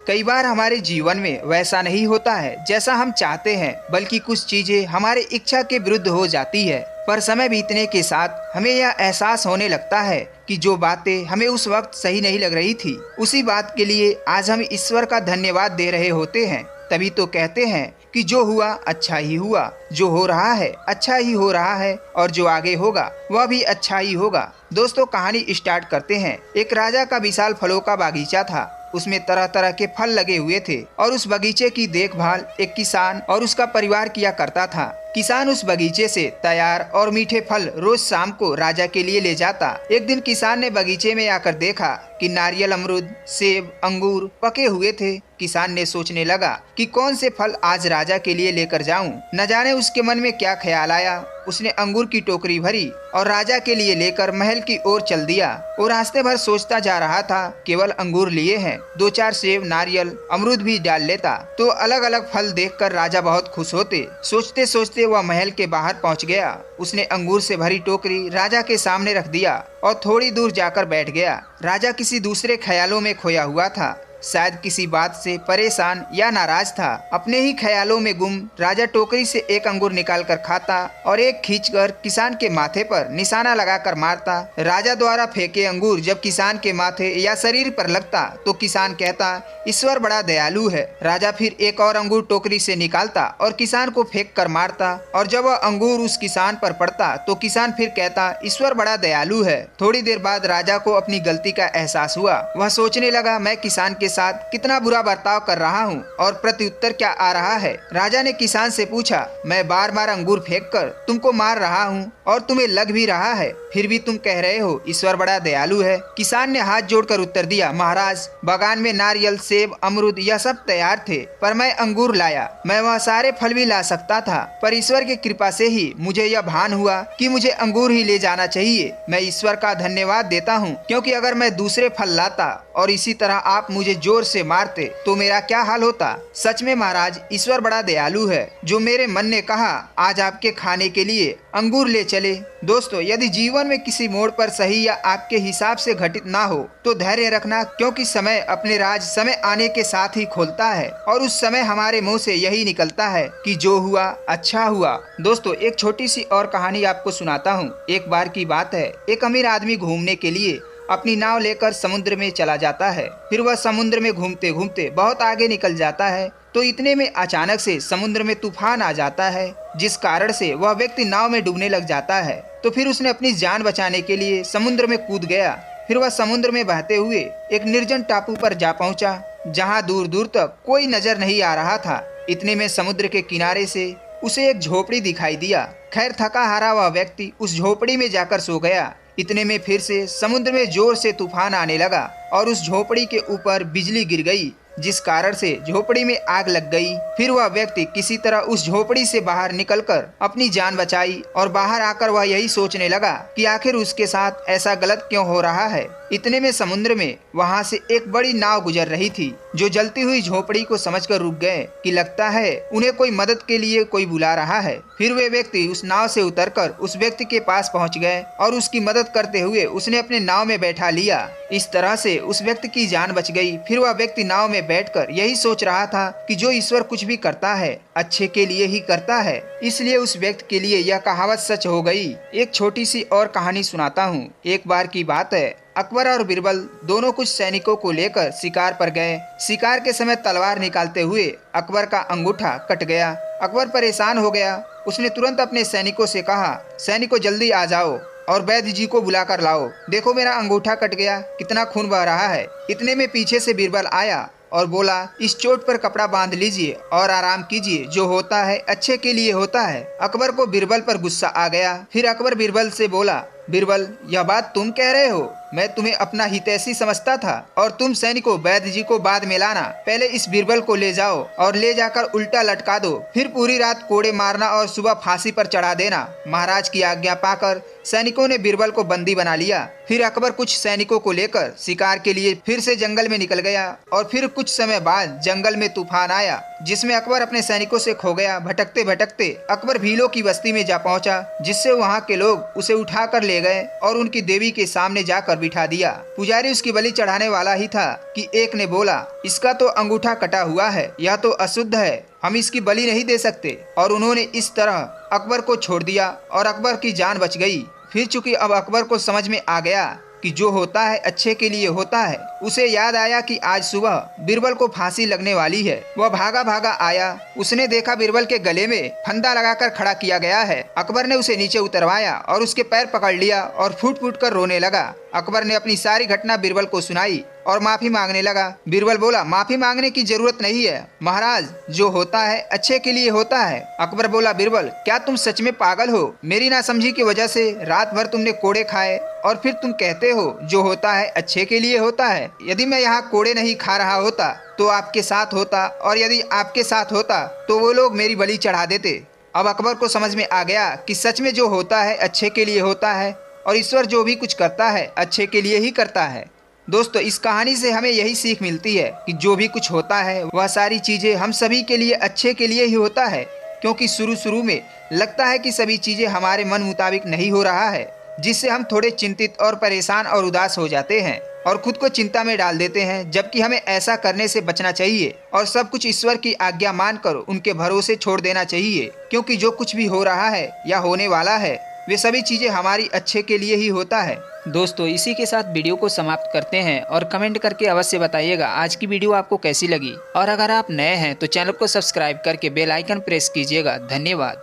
कई बार हमारे जीवन में वैसा नहीं होता है जैसा हम चाहते हैं, बल्कि कुछ चीजें हमारे इच्छा के विरुद्ध हो जाती है। पर समय बीतने के साथ हमें यह एहसास होने लगता है कि जो बातें हमें उस वक्त सही नहीं लग रही थी, उसी बात के लिए आज हम ईश्वर का धन्यवाद दे रहे होते हैं। तभी तो कहते हैं कि जो हुआ अच्छा ही हुआ, जो हो रहा है अच्छा ही हो रहा है, और जो आगे होगा वह भी अच्छा ही होगा। दोस्तों, कहानी स्टार्ट करते हैं। एक राजा का विशाल फलों का बागीचा था। उसमें तरह तरह के फल लगे हुए थे और उस बगीचे की देखभाल एक किसान और उसका परिवार किया करता था। किसान उस बगीचे से तैयार और मीठे फल रोज शाम को राजा के लिए ले जाता। एक दिन किसान ने बगीचे में आकर देखा कि नारियल, अमरूद, सेब, अंगूर पके हुए थे। किसान ने सोचने लगा कि कौन से फल आज राजा के लिए लेकर जाऊं। न जाने उसके मन में क्या ख्याल आया। उसने अंगूर की टोकरी भरी और राजा के लिए लेकर महल की ओर चल दिया। वो रास्ते भर सोचता जा रहा था, केवल अंगूर लिए हैं, 2-4 सेब, नारियल, अमरूद भी डाल लेता तो अलग अलग फल देखकर राजा बहुत खुश होते। सोचते सोचते वह महल के बाहर पहुंच गया। उसने अंगूर से भरी टोकरी राजा के सामने रख दिया और थोड़ी दूर जाकर बैठ गया। राजा किसी दूसरे ख्यालों में खोया हुआ था, शायद किसी बात से परेशान या नाराज था। अपने ही ख्यालों में गुम राजा टोकरी से एक अंगूर निकालकर खाता और एक खींचकर किसान के माथे पर निशाना लगाकर मारता। राजा द्वारा फेंके अंगूर जब किसान के माथे या शरीर पर लगता तो किसान कहता, ईश्वर बड़ा दयालु है। राजा फिर एक और अंगूर टोकरी से निकालता और किसान को फेंक कर मारता, और जब वह अंगूर उस किसान पर पड़ता तो किसान फिर कहता, ईश्वर बड़ा दयालु है। थोड़ी देर बाद राजा को अपनी गलती का एहसास हुआ। वह सोचने लगा, मैं किसान के साथ कितना बुरा बर्ताव कर रहा हूँ और प्रत्युत्तर क्या आ रहा है। राजा ने किसान से पूछा, मैं बार बार अंगूर फेंककर तुमको मार रहा हूँ और तुम्हें लग भी रहा है, फिर भी तुम कह रहे हो ईश्वर बड़ा दयालु है। किसान ने हाथ जोड़कर उत्तर दिया, महाराज, बागान में नारियल, सेब, अमरूद यह सब तैयार थे, पर मैं अंगूर लाया। मैं वह सारे फल भी ला सकता था, पर ईश्वर की कृपा से ही मुझे यह भान हुआ कि मुझे अंगूर ही ले जाना चाहिए। मैं ईश्वर का धन्यवाद देता हूँ, क्योंकि अगर मैं दूसरे फल लाता और इसी तरह आप मुझे जोर से मारते तो मेरा क्या हाल होता। सच में महाराज, ईश्वर बड़ा दयालु है। जो मेरे मन ने कहा आज आपके खाने के लिए अंगूर ले चले। दोस्तों, यदि जीवन में किसी मोड़ पर सही या आपके हिसाब से घटित ना हो तो धैर्य रखना, क्योंकि समय अपने राज समय आने के साथ ही खोलता है, और उस समय हमारे मुंह से यही निकलता है कि जो हुआ अच्छा हुआ। दोस्तों, एक छोटी सी और कहानी आपको सुनाता हूँ। एक बार की बात है, एक अमीर आदमी घूमने के लिए अपनी नाव लेकर समुद्र में चला जाता है। फिर वह समुद्र में घूमते घूमते बहुत आगे निकल जाता है तो इतने में अचानक से समुद्र में तूफान आ जाता है, जिस कारण से वह व्यक्ति नाव में डूबने लग जाता है। तो फिर उसने अपनी जान बचाने के लिए समुद्र में कूद गया। फिर वह समुद्र में बहते हुए एक निर्जन टापू पर जा पहुंचा, जहां दूर दूर तक कोई नजर नहीं आ रहा था। इतने में समुद्र के किनारे से उसे एक झोपड़ी दिखाई दिया। खैर, थका हारा वह व्यक्ति उस झोपड़ी में जाकर सो गया। इतने में फिर से समुद्र में जोर से तूफान आने लगा और उस झोपड़ी के ऊपर बिजली गिर गई, जिस कारण से झोपड़ी में आग लग गई। फिर वह व्यक्ति किसी तरह उस झोपड़ी से बाहर निकलकर अपनी जान बचाई, और बाहर आकर वह यही सोचने लगा कि आखिर उसके साथ ऐसा गलत क्यों हो रहा है। इतने में समुद्र में वहां से एक बड़ी नाव गुजर रही थी। जो जलती हुई झोपड़ी को समझकर रुक गए कि लगता है उन्हें कोई मदद के लिए कोई बुला रहा है। फिर वे व्यक्ति उस नाव से उतरकर उस व्यक्ति के पास पहुंच गए और उसकी मदद करते हुए उसने अपने नाव में बैठा लिया। इस तरह से उस व्यक्ति की जान बच गई। फिर वह व्यक्ति नाव में बैठकर यही सोच रहा था कि जो ईश्वर कुछ भी करता है अच्छे के लिए ही करता है, इसलिए उस व्यक्ति के लिए यह कहावत सच हो गई। एक छोटी सी और कहानी सुनाता हूँ। एक बार की बात है, अकबर और बीरबल दोनों कुछ सैनिकों को लेकर शिकार पर गए। शिकार के समय तलवार निकालते हुए अकबर का अंगूठा कट गया। अकबर परेशान हो गया। उसने तुरंत अपने सैनिकों से कहा, सैनिकों जल्दी आ जाओ और वैद्य जी को बुलाकर लाओ। देखो मेरा अंगूठा कट गया, कितना खून बह रहा है। इतने में पीछे से बीरबल आया और बोला, इस चोट पर कपड़ा बांध लीजिए और आराम कीजिए, जो होता है अच्छे के लिए होता है। अकबर को बीरबल पर गुस्सा आ गया। फिर अकबर बीरबल से बोला, बीरबल, यह बात तुम कह रहे हो? मैं तुम्हें अपना हितैषी समझता था, और तुम सैनिकों वैद्य जी को बाद में लाना। पहले इस बीरबल को ले जाओ और ले जाकर उल्टा लटका दो, फिर पूरी रात कोड़े मारना और सुबह फांसी पर चढ़ा देना। महाराज की आज्ञा पाकर सैनिकों ने बीरबल को बंदी बना लिया। फिर अकबर कुछ सैनिकों को लेकर शिकार के लिए फिर से जंगल में निकल गया, और फिर कुछ समय बाद जंगल में तूफान आया, जिसमें अकबर अपने सैनिकों से खो गया। भटकते भटकते अकबर भीलों की बस्ती में जा पहुंचा, जिससे वहां के लोग उसे उठाकर ले गए और उनकी देवी के सामने जाकर बिठा दिया। पुजारी उसकी बलि चढ़ाने वाला ही था कि एक ने बोला, इसका तो अंगूठा कटा हुआ है, यह तो अशुद्ध है, हम इसकी बलि नहीं दे सकते। और उन्होंने इस तरह अकबर को छोड़ दिया और अकबर की जान बच गई। फिर चूंकि अब अकबर को समझ में आ गया कि जो होता है अच्छे के लिए होता है, उसे याद आया कि आज सुबह बीरबल को फांसी लगने वाली है। वह भागा भागा आया, उसने देखा बीरबल के गले में फंदा लगाकर खड़ा किया गया है। अकबर ने उसे नीचे उतरवाया और उसके पैर पकड़ लिया और फूट फूट कर रोने लगा। अकबर ने अपनी सारी घटना बीरबल को सुनाई और माफी मांगने लगा। बीरबल बोला, माफी मांगने की जरूरत नहीं है महाराज, जो होता है अच्छे के लिए होता है। अकबर बोला, बीरबल क्या तुम सच में पागल हो? मेरी नासमझी की वजह से रात भर तुमने कोड़े खाए और फिर तुम कहते हो जो होता है अच्छे के लिए होता है। यदि मैं यहाँ कोड़े नहीं खा रहा होता तो आपके साथ होता, और यदि आपके साथ होता तो वो लोग मेरी बलि चढ़ा देते। अब अकबर को समझ में आ गया कि सच में जो होता है अच्छे के लिए होता है और ईश्वर जो भी कुछ करता है अच्छे के लिए ही करता है। दोस्तों, इस कहानी से हमें यही सीख मिलती है कि जो भी कुछ होता है वह सारी चीज़ें हम सभी के लिए अच्छे के लिए ही होता है, क्योंकि शुरू में लगता है कि सभी चीज़ें हमारे मन मुताबिक नहीं हो रहा है, जिससे हम थोड़े चिंतित और परेशान और उदास हो जाते हैं और खुद को चिंता में डाल देते हैं। जबकि हमें ऐसा करने से बचना चाहिए और सब कुछ ईश्वर की आज्ञा मानकर उनके भरोसे छोड़ देना चाहिए, क्योंकि जो कुछ भी हो रहा है या होने वाला है वे सभी चीज़ें हमारी अच्छे के लिए ही होता है। दोस्तों, इसी के साथ वीडियो को समाप्त करते हैं और कमेंट करके अवश्य बताइएगा आज की वीडियो आपको कैसी लगी। और अगर आप नए हैं तो चैनल को सब्सक्राइब करके बेल आइकन प्रेस कीजिएगा। धन्यवाद।